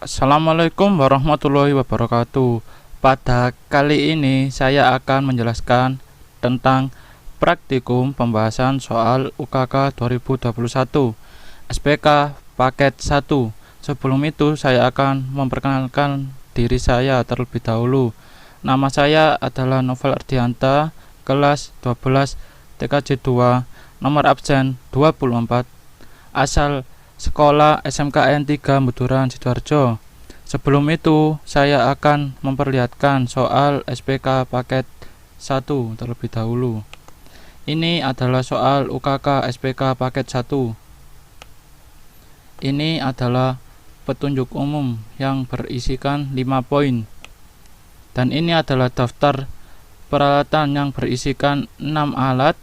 Assalamualaikum warahmatullahi wabarakatuh. Pada kali ini saya akan menjelaskan tentang praktikum pembahasan soal UKK 2021 SPK paket 1. Sebelum itu saya akan memperkenalkan diri saya terlebih dahulu. Nama saya adalah Novel Ardianta, kelas 12 TKJ 2, nomor absen 24, asal Sekolah SMKN 3 Buturan Sidoarjo. Sebelum itu, saya akan memperlihatkan soal SPK paket 1 terlebih dahulu. Ini adalah soal UKK SPK paket 1. Ini adalah petunjuk umum yang berisikan 5 poin. Dan ini adalah daftar peralatan yang berisikan 6 alat,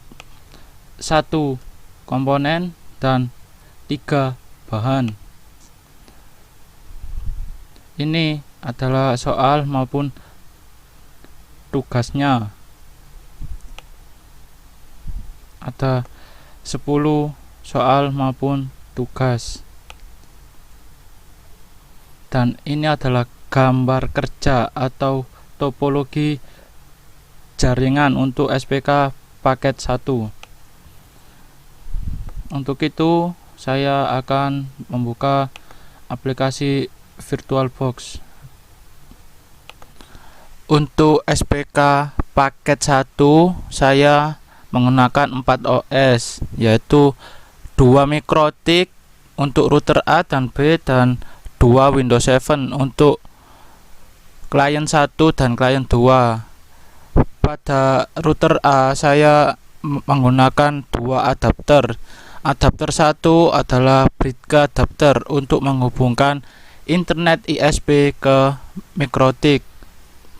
1 komponen, dan 3 bahan. Ini adalah soal maupun tugasnya. Ada 10 soal maupun tugas. Dan ini adalah gambar kerja atau topologi jaringan untuk SPK paket 1. Untuk itu saya akan membuka aplikasi VirtualBox. Untuk SPK paket 1 saya menggunakan 4 OS, yaitu 2 Mikrotik untuk router A dan B, dan 2 Windows 7 untuk klien 1 dan klien 2. Pada router A saya menggunakan 2 adapter. Adapter 1 adalah bridge adapter untuk menghubungkan internet ISP ke Mikrotik,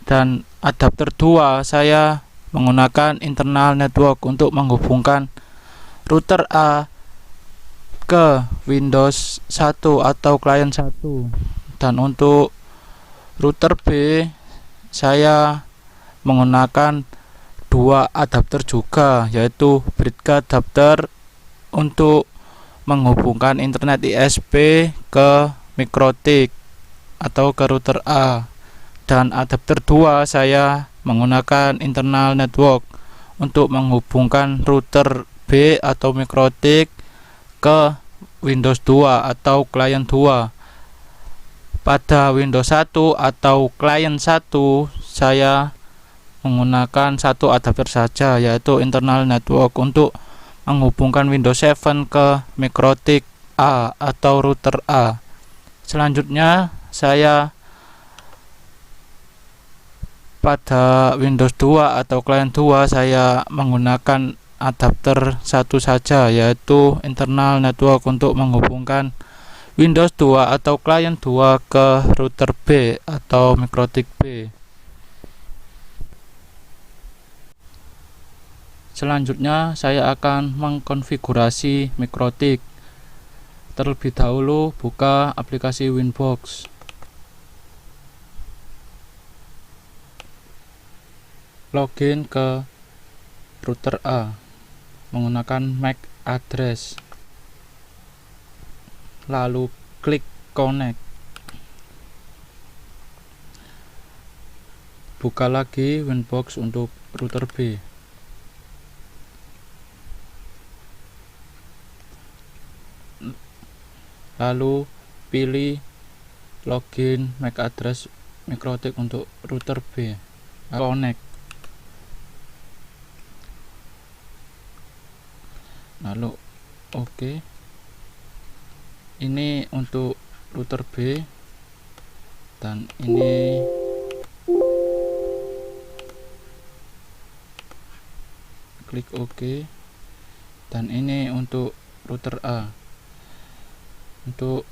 dan adapter 2 saya menggunakan internal network untuk menghubungkan router A ke Windows 1 atau klien 1. Dan untuk router B saya menggunakan 2 adapter juga, yaitu bridge adapter untuk menghubungkan internet ISP ke Mikrotik atau ke router A, dan adapter 2 saya menggunakan internal network untuk menghubungkan router B atau Mikrotik ke Windows 2 atau klien 2. Pada Windows 1 atau klien 1 saya menggunakan 1 adapter saja, yaitu internal network untuk menghubungkan Windows 7 ke Mikrotik A atau router A. Selanjutnya saya pada Windows 2 atau klien 2 saya menggunakan adapter 1 saja, yaitu internal network untuk menghubungkan Windows 2 atau klien 2 ke router B atau Mikrotik B. Selanjutnya saya akan mengkonfigurasi Mikrotik. Terlebih dahulu buka aplikasi Winbox. Login ke router A menggunakan MAC address. Lalu klik connect. Buka lagi Winbox untuk router B. Lalu pilih login MAC address Mikrotik untuk router B. Connect. Lalu oke. Ini untuk router B, dan ini klik OK, dan ini untuk router A. Untuk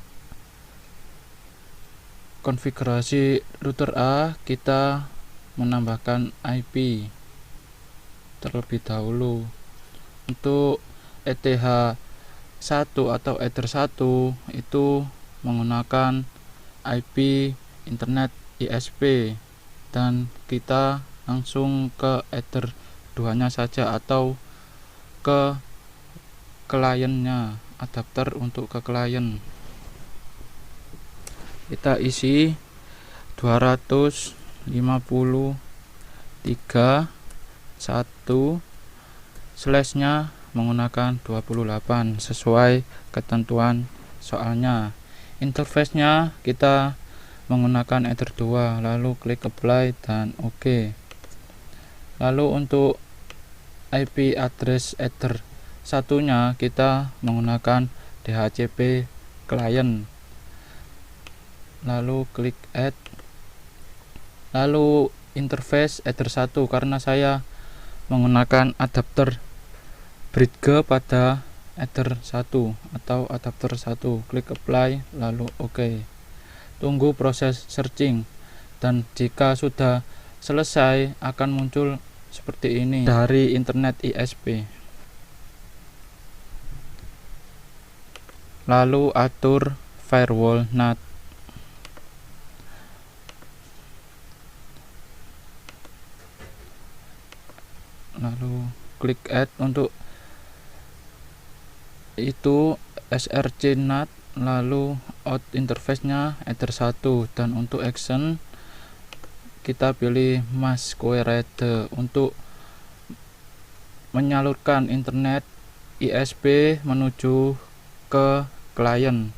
konfigurasi router A kita menambahkan IP terlebih dahulu. Untuk ETH 1 atau Ether 1 itu menggunakan IP internet ISP, dan kita langsung ke Ether keduanya saja atau ke kliennya, adapter untuk ke klien. Kita isi 253 1 slashnya menggunakan 28 sesuai ketentuan soalnya. Interface-nya kita menggunakan Ether 2, lalu klik apply dan OK. Lalu untuk IP address Ether satunya kita menggunakan DHCP client, lalu klik add. Lalu interface Ether 1 karena saya menggunakan adapter bridge pada Ether 1 atau adapter 1, klik apply lalu OK. Tunggu proses searching, dan jika sudah selesai akan muncul seperti ini dari internet ISP. Lalu atur firewall NAT. Lalu klik add. Untuk itu src NAT, lalu out interface-nya Ether 1, dan untuk action kita pilih masquerade untuk menyalurkan internet ISP menuju ke klien.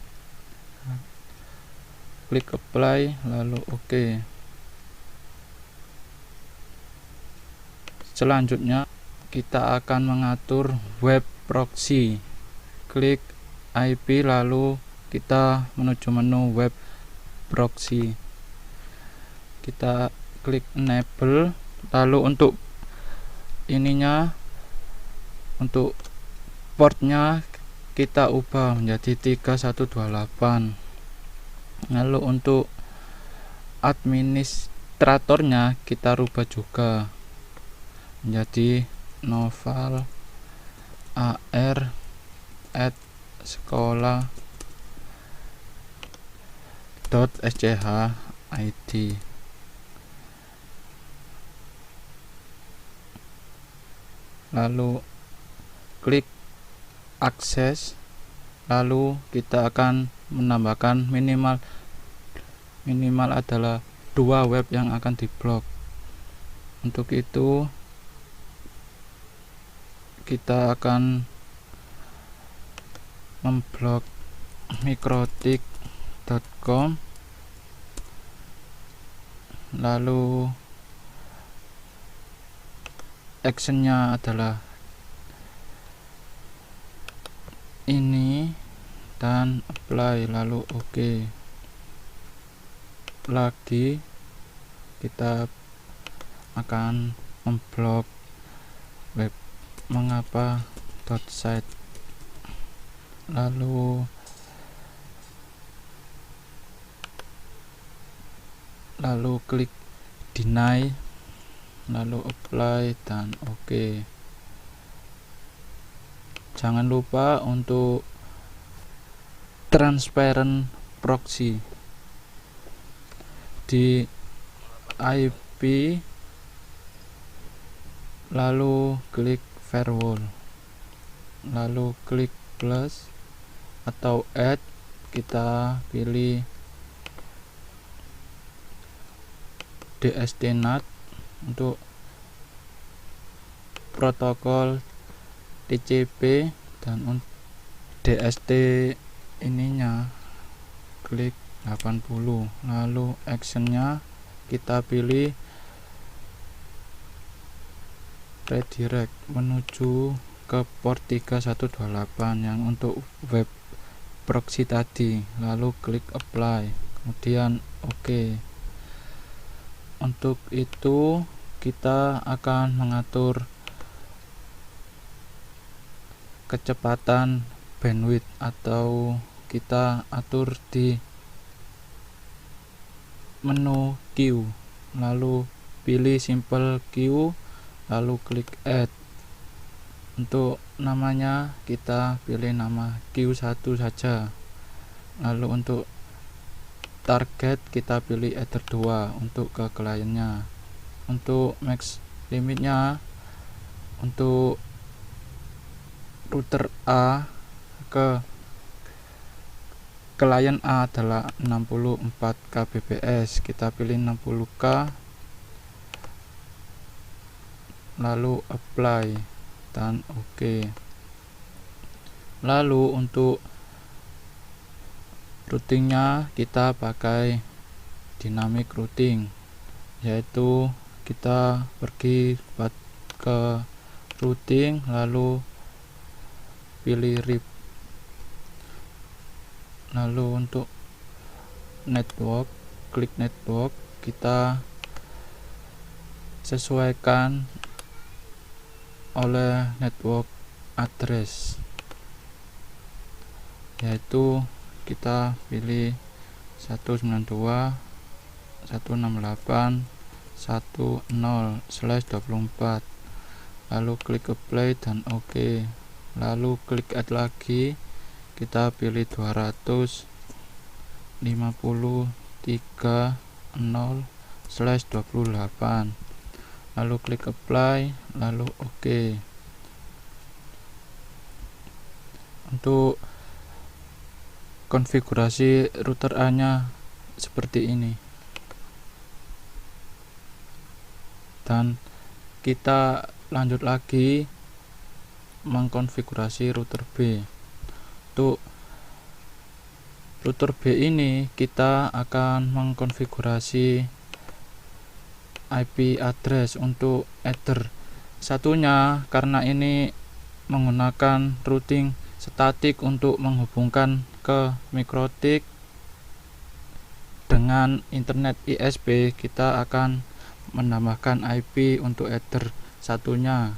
Klik apply lalu OK. Selanjutnya kita akan mengatur web proxy. Klik IP lalu kita menuju menu web proxy. Kita klik enable, lalu untuk ininya, untuk portnya kita ubah menjadi 3128. Lalu untuk administratornya kita rubah juga menjadi noval ar@sekolah.schid. Lalu klik akses, lalu kita akan menambahkan minimal adalah 2 web yang akan diblok. Untuk itu kita akan memblok mikrotik.com, lalu actionnya adalah ini dan apply lalu OK. Lagi kita akan memblok web mengapa.site, lalu klik deny lalu apply dan OK. Jangan lupa untuk transparent proxy di IP, lalu klik firewall, lalu klik plus atau add, kita pilih DST-NAT untuk protokol TCP, dan DST ininya klik 80. Lalu actionnya kita pilih redirect menuju ke port 3128 yang untuk web proxy tadi, lalu klik apply kemudian OK. Untuk itu kita akan mengatur kecepatan bandwidth, atau kita atur di menu queue, lalu pilih simple queue, lalu klik add. Untuk namanya kita pilih nama Q1 saja, lalu untuk target kita pilih Ether 2 untuk ke kliennya. Untuk max limitnya Untuk router A ke klien A adalah 64 kbps, kita pilih 60k, lalu apply dan OK. Lalu untuk routingnya kita pakai dynamic routing, yaitu kita pergi ke routing lalu pilih RIP. Lalu untuk network, klik network, kita sesuaikan oleh network address, yaitu kita pilih 192.168.10/24, lalu klik apply dan OK. Lalu klik add lagi, kita pilih 253.0/28, lalu klik apply, lalu OK. Untuk konfigurasi router A nya seperti ini, dan kita lanjut lagi mengkonfigurasi router B. Untuk router B ini kita akan mengkonfigurasi IP address untuk ether satunya, karena ini menggunakan routing statik untuk menghubungkan ke mikrotik dengan internet ISP. Kita akan menambahkan IP untuk ether satunya,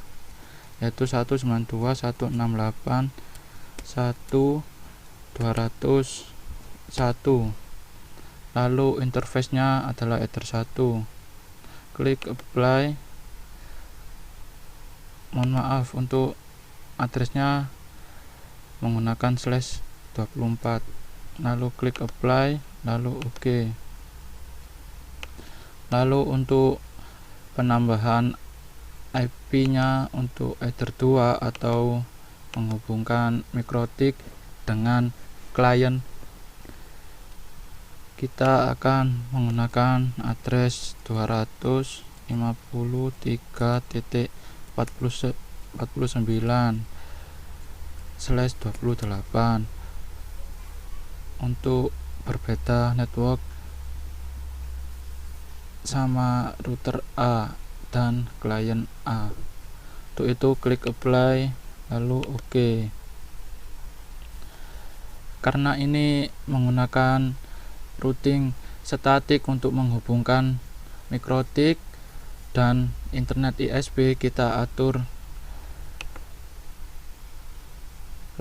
yaitu 192.168.1.201. lalu interface-nya adalah ether 1. Klik apply. Mohon maaf, untuk addressnya menggunakan /24, lalu klik apply, lalu OK. Lalu untuk penambahan IP nya untuk ether 2 atau menghubungkan mikrotik dengan klien, kita akan menggunakan address 253.49/28. Untuk berbeda network sama router A dan klien A. Untuk itu klik apply, lalu OK. Karena ini menggunakan routing statik untuk menghubungkan mikrotik dan internet ISP, kita atur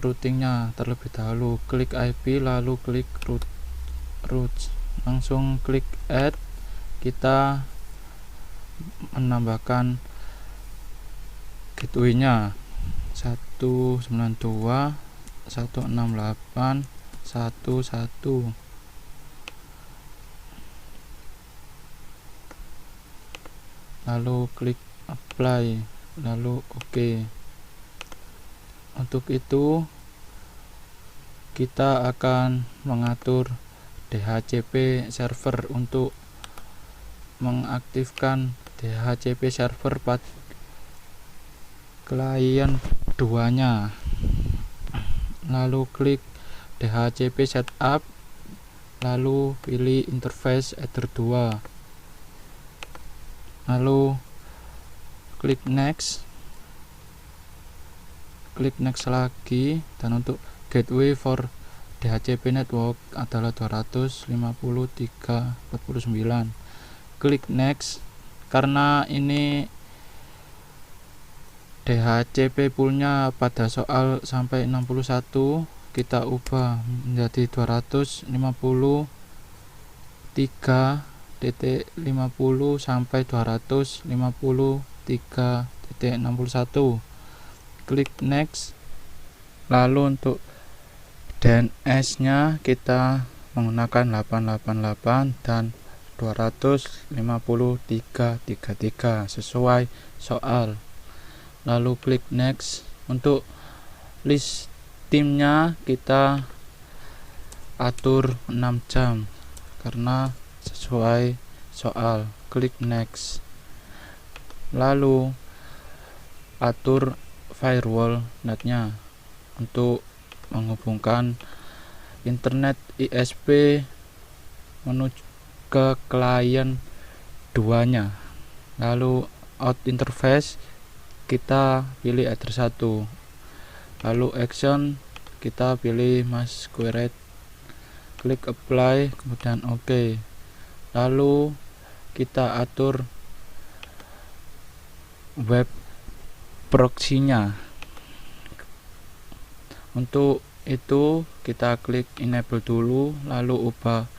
routingnya terlebih dahulu. Klik IP, lalu klik route, langsung klik add. Kita menambahkan gateway-nya 192.168.1.1, lalu klik apply, lalu OK. Untuk itu kita akan mengatur DHCP server untuk mengaktifkan DHCP server pada klien 2-nya. Lalu klik DHCP setup, lalu pilih interface ether 2, lalu klik next, klik next lagi, dan untuk gateway for DHCP network adalah 253.49. Klik next. Karena ini DHCP poolnya pada soal sampai 61, kita ubah menjadi 253.50 sampai 253.61. Klik next. Lalu untuk DNS nya kita menggunakan 888 dan 253.33 sesuai soal. lalu klik next. Untuk list timnya kita atur 6 jam karena sesuai soal. Klik next, lalu atur firewall netnya untuk menghubungkan internet ISP menuju ke klien duanya. Lalu out interface kita pilih address 1, lalu action kita pilih masquerade, klik apply kemudian OK. Lalu kita atur web proxy-nya. Untuk itu kita klik enable dulu, lalu ubah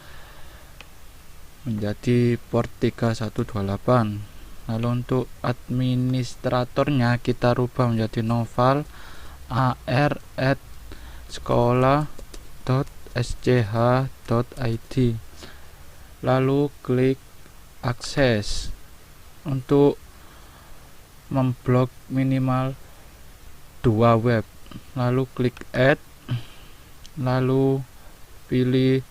menjadi port 3128. Lalu untuk administratornya kita rubah menjadi noval ar@sekolah.sch.id, lalu klik akses. Untuk memblok minimal 2 web, lalu klik add, lalu pilih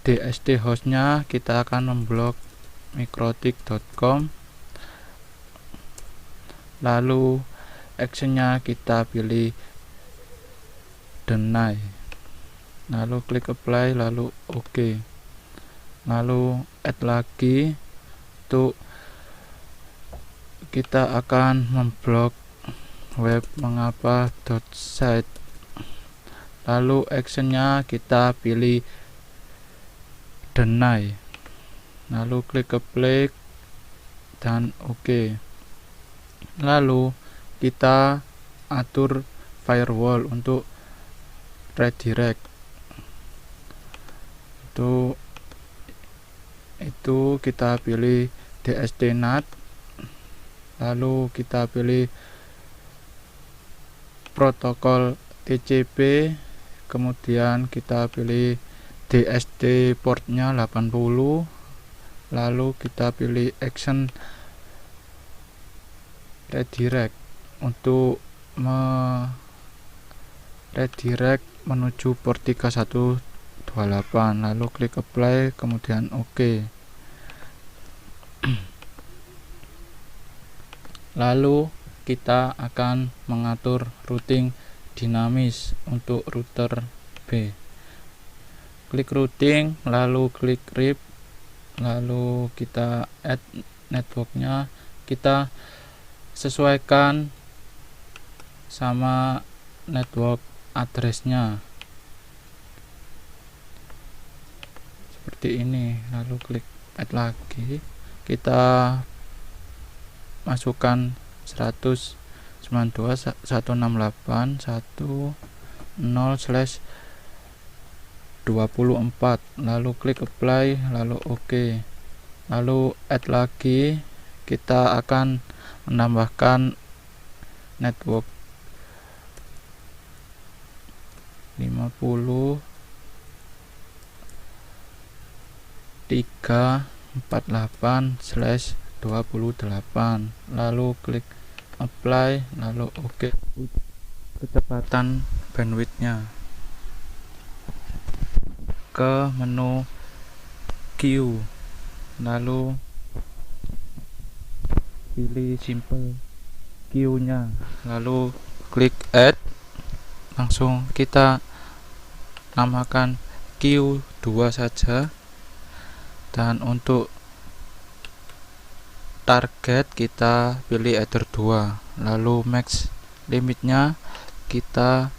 DSD hostnya, kita akan memblok mikrotik.com. Lalu actionnya kita pilih deny, lalu klik apply, lalu OK. Lalu add lagi. Untuk kita akan memblok web mengapa.site, lalu actionnya kita pilih deny, lalu klik apply dan OK. Lalu kita atur firewall untuk redirect. Untuk itu kita pilih DSD NAT, lalu kita pilih protokol TCP, kemudian kita pilih DSD portnya 80, lalu kita pilih action redirect untuk redirect menuju port 3128, lalu klik apply kemudian OK. Lalu kita akan mengatur routing dinamis untuk router B. Klik routing, lalu klik RIP, lalu kita add networknya, kita sesuaikan sama network addressnya seperti ini, lalu klik add lagi, kita masukkan 192.168.10/24, lalu klik apply, lalu OK. Lalu add lagi, kita akan menambahkan network 50.348/28, lalu klik apply, lalu OK. Kecepatan bandwidthnya, ke menu queue, lalu pilih simple queue nya, lalu klik add, langsung kita namakan queue 2 saja. Dan untuk target kita pilih header 2, lalu max limitnya kita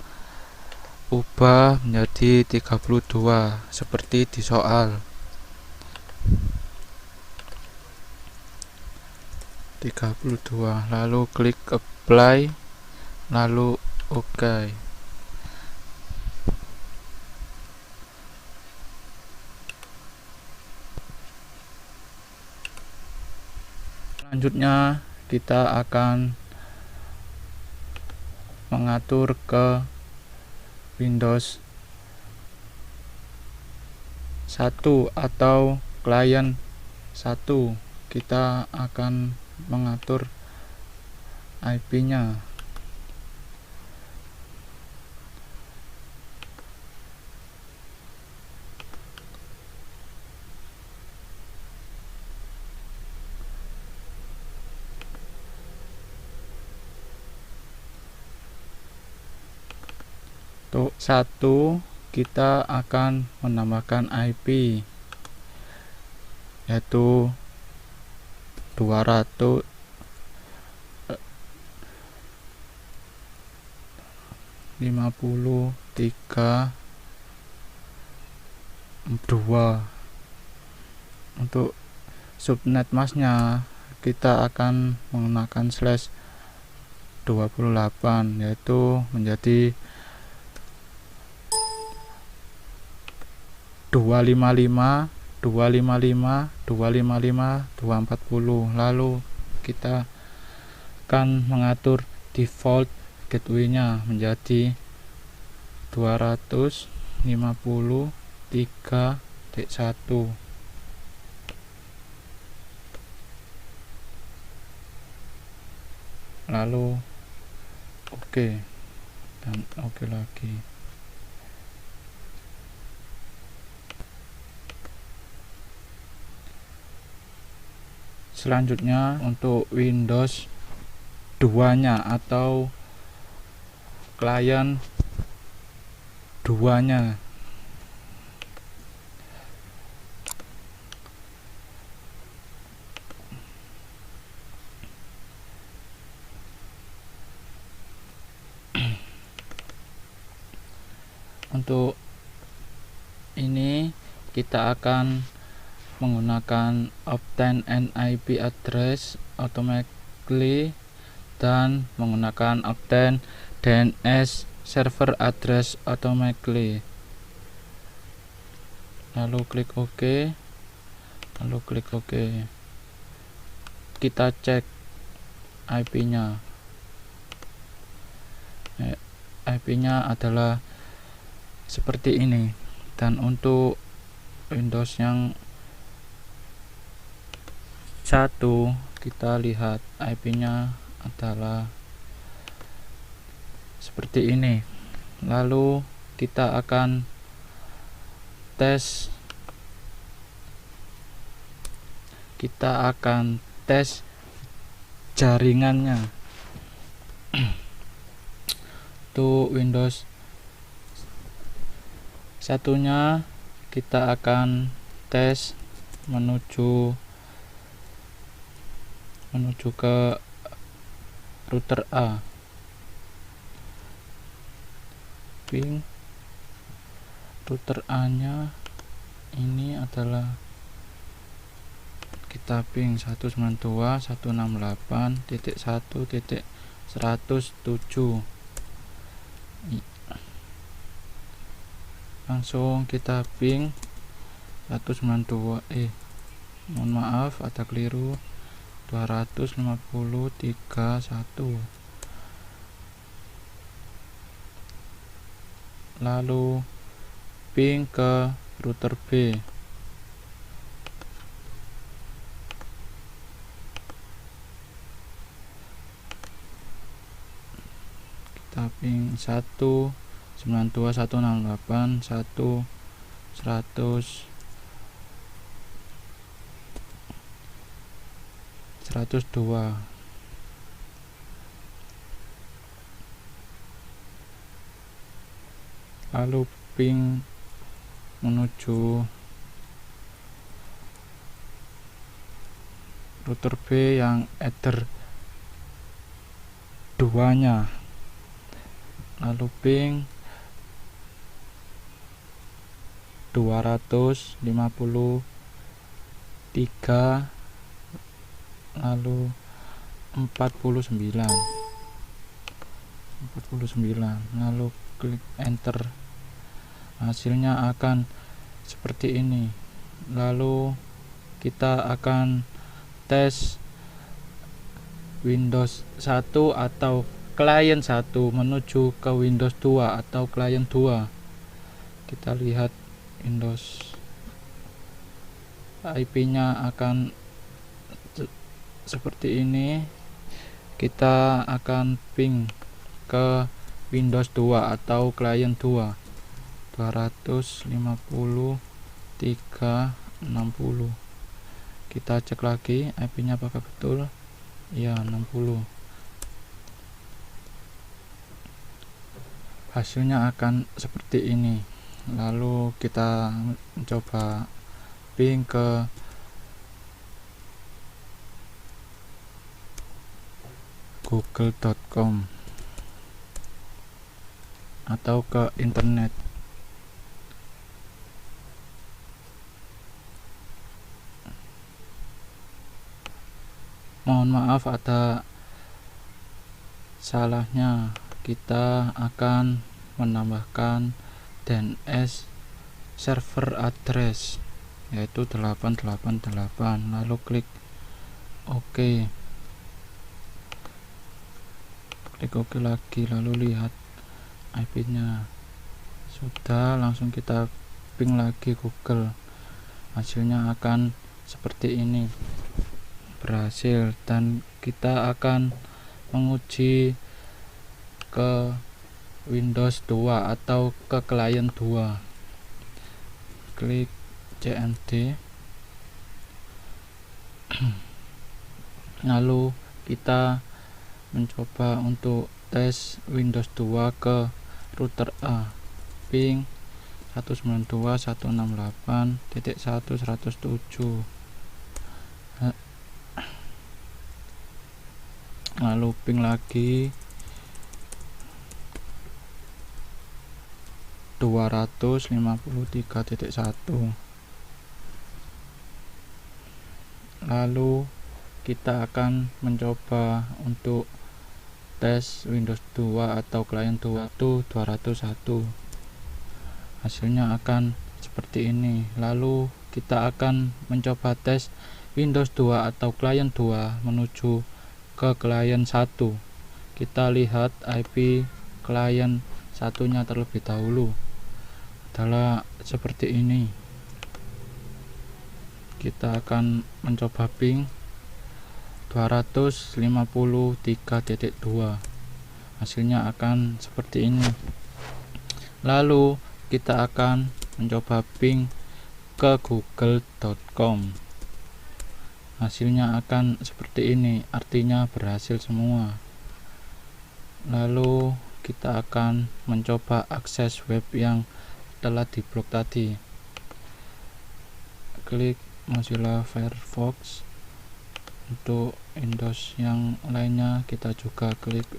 ubah menjadi 32 seperti di soal. 32, lalu klik apply, lalu OK. Selanjutnya kita akan mengatur ke Windows 1 atau klien 1. Kita akan mengatur IP-nya. Untuk satu, kita akan menambahkan IP yaitu 253.2. Untuk subnet masknya kita akan menggunakan /28 yaitu menjadi 255.255.255.240. Lalu kita akan mengatur default gateway-nya menjadi 253.1. Lalu oke dan oke lagi. Selanjutnya untuk Windows 2-nya atau klien 2-nya. Untuk ini kita akan menggunakan obtain an IP address automatically dan menggunakan obtain DNS server address automatically. Lalu klik OK. Kita cek IP-nya. IP-nya adalah seperti ini. Dan untuk Windows yang satu, kita lihat IP-nya adalah seperti ini. Lalu kita akan tes jaringannya. Untuk Windows satunya kita akan tes menuju ke router A. Ping router A nya ini adalah kita ping 192.168.1.107. Langsung kita ping 192 mohon maaf ada keliru, 250.3.1. Lalu ping ke router B. Kita ping 192.168.100.102. Lalu ping menuju router B yang ether 2-nya. Lalu ping 253, lalu 49, lalu klik enter. Hasilnya akan seperti ini. Lalu kita akan tes Windows 1 atau klien 1 menuju ke Windows 2 atau klien 2. Kita lihat Windows IP-nya akan seperti ini. kita akan ping ke Windows 2 atau client 2 250.360. Kita cek lagi IP nya apakah betul. Ya, 60. Hasilnya akan seperti ini. Lalu kita mencoba ping ke google.com atau ke internet. Mohon maaf ada salahnya. Kita akan menambahkan DNS server address yaitu 888, lalu klik OK. Klik OK lagi, lalu lihat IP nya sudah, langsung kita ping lagi Google. Hasilnya akan seperti ini, berhasil, dan kita akan menguji ke Windows 2 atau ke client 2. Klik cmd, lalu kita mencoba untuk tes Windows 2 ke router A, ping 192.168.1.107, lalu ping lagi 253.1. Lalu kita akan mencoba untuk tes Windows 2 atau client 2 itu 201. Hasilnya akan seperti ini. Lalu kita akan mencoba tes Windows 2 atau client 2 menuju ke client 1. Kita lihat IP client satunya terlebih dahulu adalah seperti ini. Kita akan mencoba ping 253.2. hasilnya akan seperti ini. Lalu kita akan mencoba ping ke google.com. hasilnya akan seperti ini, artinya berhasil semua. Lalu kita akan mencoba akses web yang telah diblok tadi. Klik Mozilla Firefox. Untuk Windows yang lainnya kita juga klik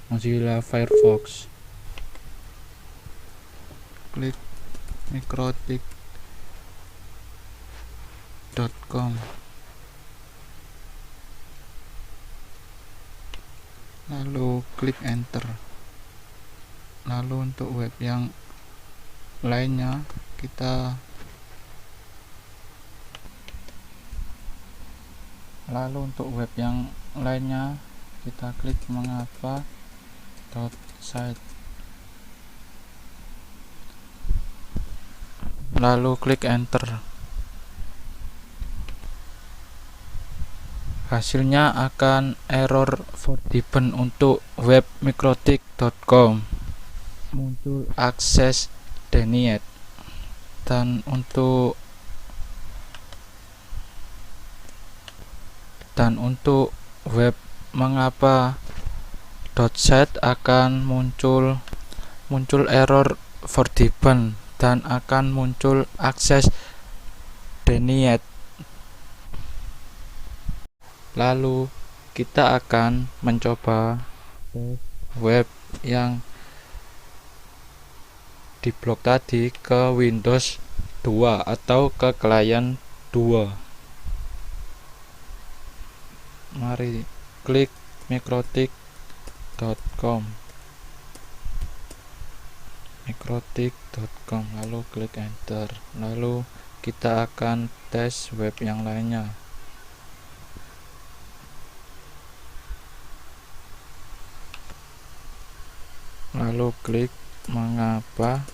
Mozilla Firefox. Klik microtik.com, lalu klik enter. Lalu untuk web yang lainnya kita klik mengapa.site, lalu klik enter. Hasilnya akan error forbidden untuk web microtik.com, muncul akses denied, dan untuk web mengapa.site akan muncul error forbidden dan akan muncul akses denied. Lalu kita akan mencoba web yang diblok tadi ke Windows 2 atau ke client 2. Mari klik microtik.com, lalu klik enter. Lalu kita akan tes web yang lainnya. Lalu klik mengapa.site.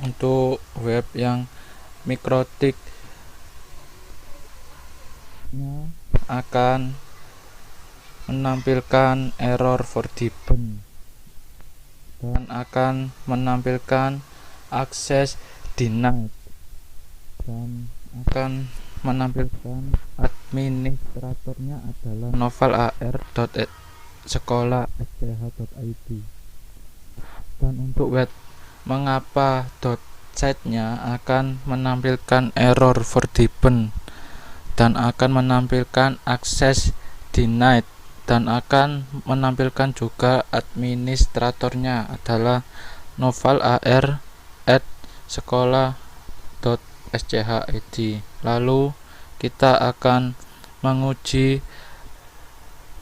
Untuk web yang mikrotiknya akan menampilkan error forgiven dan akan menampilkan akses denied dan akan menampilkan administratornya adalah novalar.sekolah.sch.id. Dan untuk web mengapa .site-nya akan menampilkan error forgiven dan akan menampilkan akses denied dan akan menampilkan juga administratornya adalah novalar@sekolah.sch.id. Lalu kita akan menguji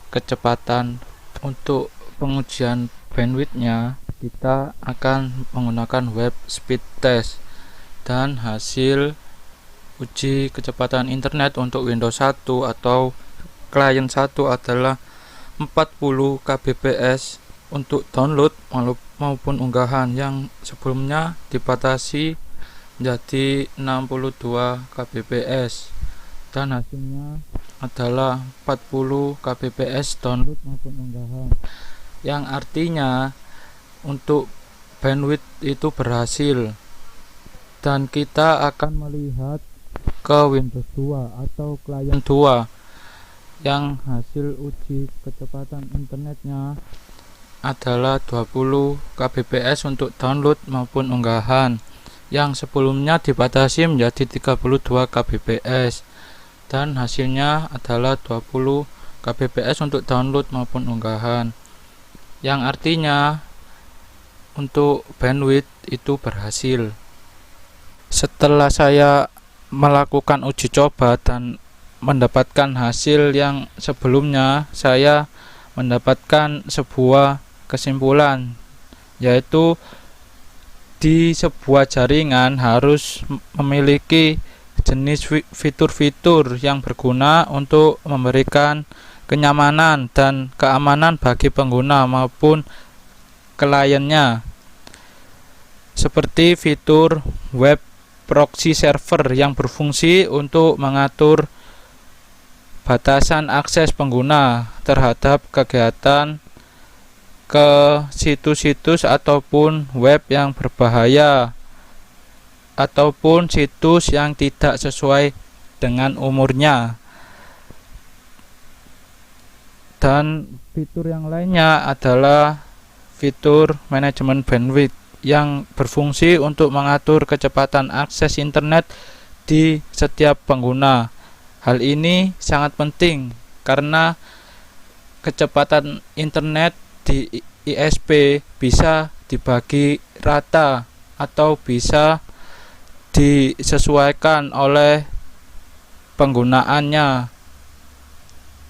kecepatan. Untuk pengujian bandwidthnya kita akan menggunakan web speed test, dan hasil uji kecepatan internet untuk Windows 1 atau klien 1 adalah 40 kbps untuk download maupun unggahan, yang sebelumnya dibatasi menjadi 62 kbps, dan hasilnya adalah 40 kbps download maupun unggahan, yang artinya untuk bandwidth itu berhasil. Dan kita akan melihat ke Windows 2 atau klien 2 yang hasil uji kecepatan internetnya adalah 20 kbps untuk download maupun unggahan, yang sebelumnya dibatasi menjadi 32 kbps, dan hasilnya adalah 20 kbps untuk download maupun unggahan, yang artinya untuk bandwidth itu berhasil. Setelah saya melakukan uji coba dan mendapatkan hasil yang sebelumnya, saya mendapatkan sebuah kesimpulan, yaitu di sebuah jaringan harus memiliki jenis fitur-fitur yang berguna untuk memberikan kenyamanan dan keamanan bagi pengguna maupun kliennya, seperti fitur web proxy server yang berfungsi untuk mengatur batasan akses pengguna terhadap kegiatan ke situs-situs ataupun web yang berbahaya ataupun situs yang tidak sesuai dengan umurnya. Dan fitur yang lainnya adalah fitur manajemen bandwidth yang berfungsi untuk mengatur kecepatan akses internet di setiap pengguna. Hal ini sangat penting karena kecepatan internet di ISP bisa dibagi rata atau bisa disesuaikan oleh penggunaannya,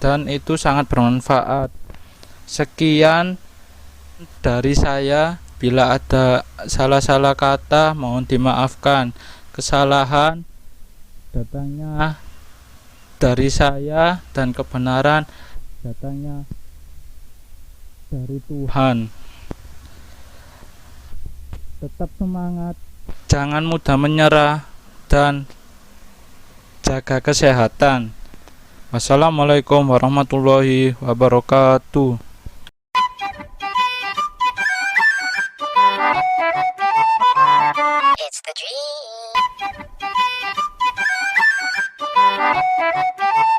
dan itu sangat bermanfaat. Sekian dari saya. Bila ada salah-salah kata mohon dimaafkan. Kesalahan datangnya dari saya dan kebenaran datangnya dari Tuhan. Tetap semangat, jangan mudah menyerah, dan jaga kesehatan. Wassalamualaikum warahmatullahi wabarakatuh. It's the dream.